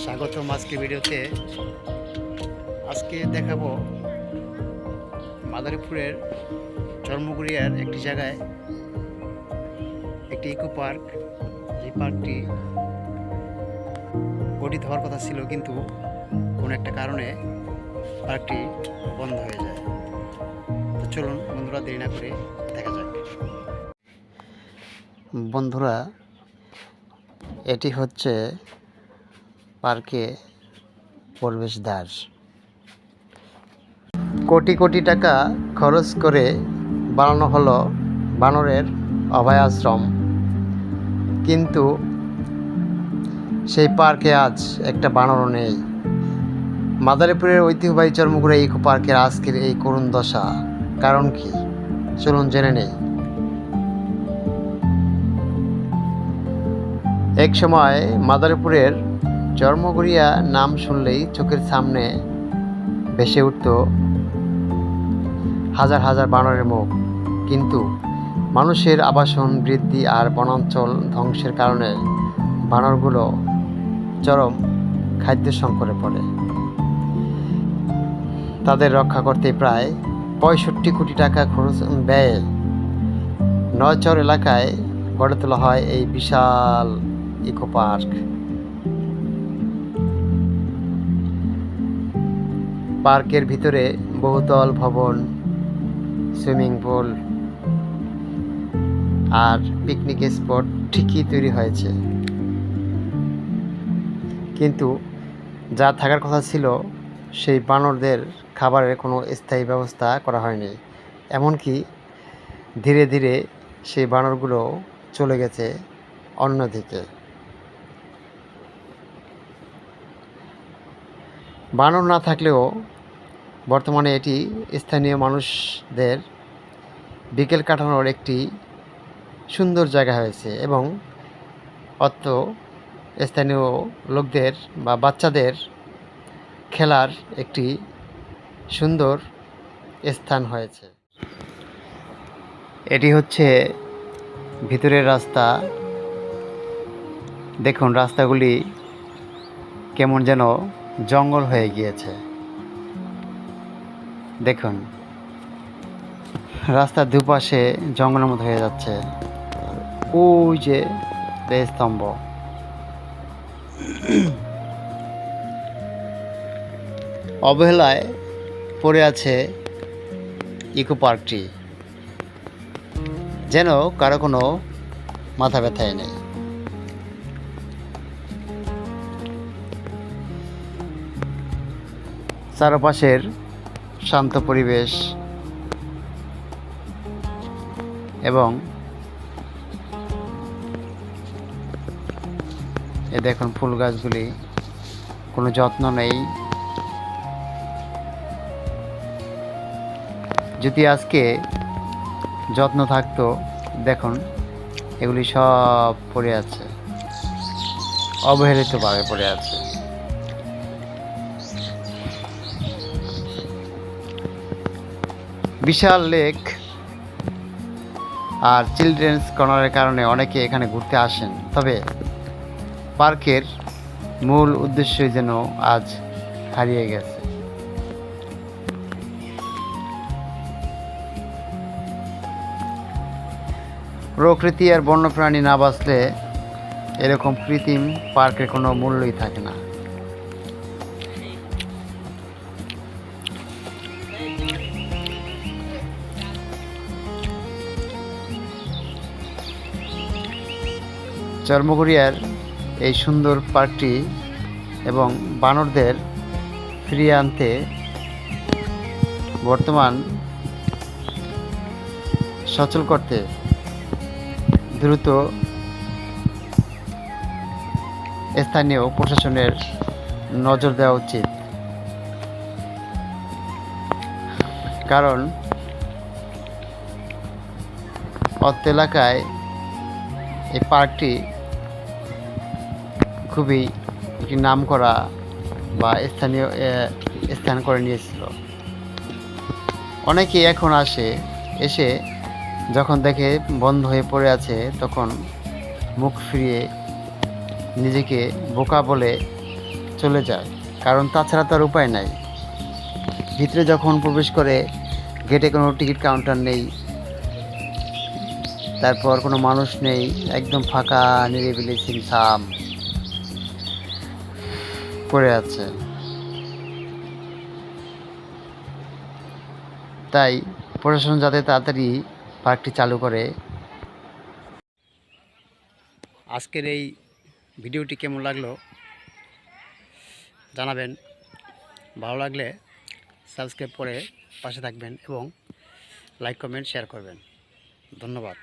স্বাগতম আজকে ভিডিওতে। আজকে দেখাবো মাদারীপুরের চর্মগুড়িয়ার একটি জায়গায় একটি ইকো পার্ক। যে পার্কটি গঠিত হওয়ার কথা ছিল, কিন্তু কোনো একটা কারণে পার্কটি বন্ধ হয়ে যায়। তো চলুন বন্ধুরা, দেরি না করে দেখা যাক। বন্ধুরা, এটি হচ্ছে পার্কে প্রবেশদ্বার। কোটি কোটি টাকা খরচ করে বানানো হলো বানরের অভয় আশ্রম, কিন্তু সেই পার্কে আজ একটা বানরও নেই। মাদারীপুরের ঐতিহ্যবাহী চর্মগুড়িয়া ইকো পার্কের আজকের এই করুণ দশা কারণ কি, চলুন জেনে নেই। এক সময় মাদারীপুরের চর্মগুড়িয়া নাম শুনলেই চোখের সামনে ভেসে উঠত হাজার হাজার বানরের মুখ, কিন্তু মানুষের আবাসন বৃদ্ধি আর বনাঞ্চল ধ্বংসের কারণে বানরগুলো চরম খাদ্য সংকটে পড়ে। তাদের রক্ষা করতে প্রায় ৬৫ কোটি টাকা খরচ ব্যয়ে নয়চর এলাকায় গড়ে তোলা হয় এই বিশাল ইকো পার্ক। পার্কের ভিতরে বহুতল ভবন, সুইমিং পুল আর পিকনিক স্পট ঠিকই তৈরি হয়েছে, কিন্তু যা থাকার কথা ছিল সেই বানরদের খাবারের কোনো স্থায়ী ব্যবস্থা করা হয়নি। এমনকি ধীরে ধীরে সেই বানরগুলো চলে গেছে অন্যদিকে। বানর না থাকলেও বর্তমানে এটি স্থানীয় মানুষদের বিকেল কাটানোর একটি সুন্দর জায়গা হয়েছে, এবং অত স্থানীয় লোকদের বা বাচ্চাদের খেলার একটি সুন্দর স্থান হয়েছে। এটি হচ্ছে ভিতরের রাস্তা। দেখুন, রাস্তাগুলি কেমন যেন জঙ্গল হয়ে গিয়েছে। দেখুন, রাস্তার দুপাশে জঙ্গলের মতো হয়ে যাচ্ছে। ওই যে স্তম্ভ, অবহেলায় পড়ে আছে ইকো পার্কটি, যেন কারো কোনো মাথা ব্যথাই নেই। চারপাশের শান্ত পরিবেশ এবং এ দেখুন ফুল গাছগুলি, কোনো যত্ন নেই। যদি আজকে যত্ন থাকতো, দেখুন এগুলি সব পড়ে আছে, অবহেলিতভাবে পড়ে আছে। বিশাল লেক আর চিলড্রেন্স কর্নারের কারণে অনেকে এখানে ঘুরতে আসেন, তবে পার্কের মূল উদ্দেশ্যই যেন আজ হারিয়ে গেছে। প্রকৃতি আর বন্যপ্রাণী না বাঁচলে এরকম কৃত্রিম পার্কের কোনো মূল্যই থাকে না। চর্মগুড়িয়ার এই সুন্দর পার্কটি এবং বানরদের ফিরিয়ে আনতে বর্তমান সচল করতে দ্রুত স্থানীয় প্রশাসনের নজর দেওয়া উচিত, কারণ অত্র এলাকায় এই পার্কটি খুবই একটি নাম করা বা স্থানীয় স্থান করে নিয়েছিল। অনেকেই এখন এসে যখন দেখে বন্ধ হয়ে পড়ে আছে, তখন মুখ ফিরিয়ে নিজেকে বোকা বলে চলে যায়, কারণ তাছাড়া তার উপায় নাই। ভিতরে যখন প্রবেশ করে গেটে কোনো টিকিট কাউন্টার নেই, তারপর কোনো মানুষ নেই, একদম ফাঁকা নিরিবিলি ছিমছাম পড়ে আছে। তাই প্রশাসন যাতে তাড়াতাড়ি পার্কটি চালু করে। আজকের এই ভিডিওটি কেমন লাগলো জানাবেন। ভালো লাগলে সাবস্ক্রাইব করে পাশে থাকবেন এবং লাইক কমেন্ট শেয়ার করবেন। ধন্যবাদ।